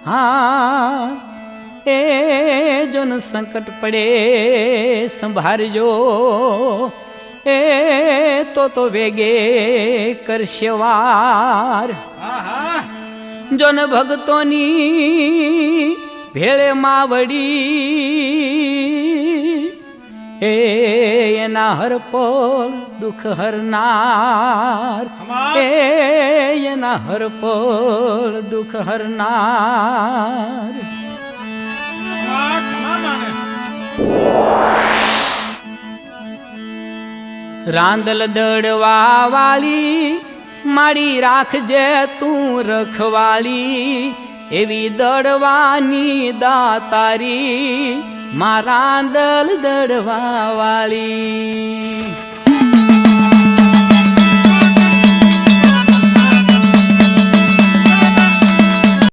હા એ જોન સંકટ પડે સંભાળજો એ તો વેગે કરશે વાર જોન ભક્તોની ભેળે માવડી એના હરપળ દુઃખ હરનાર એના હરપળ દુઃખ હરનાર રાંદલ દડવા વાળી મારી રાખજે તું રખવાળી એવી દડવાની દાતારી માં રાંદલ દડવા વાળી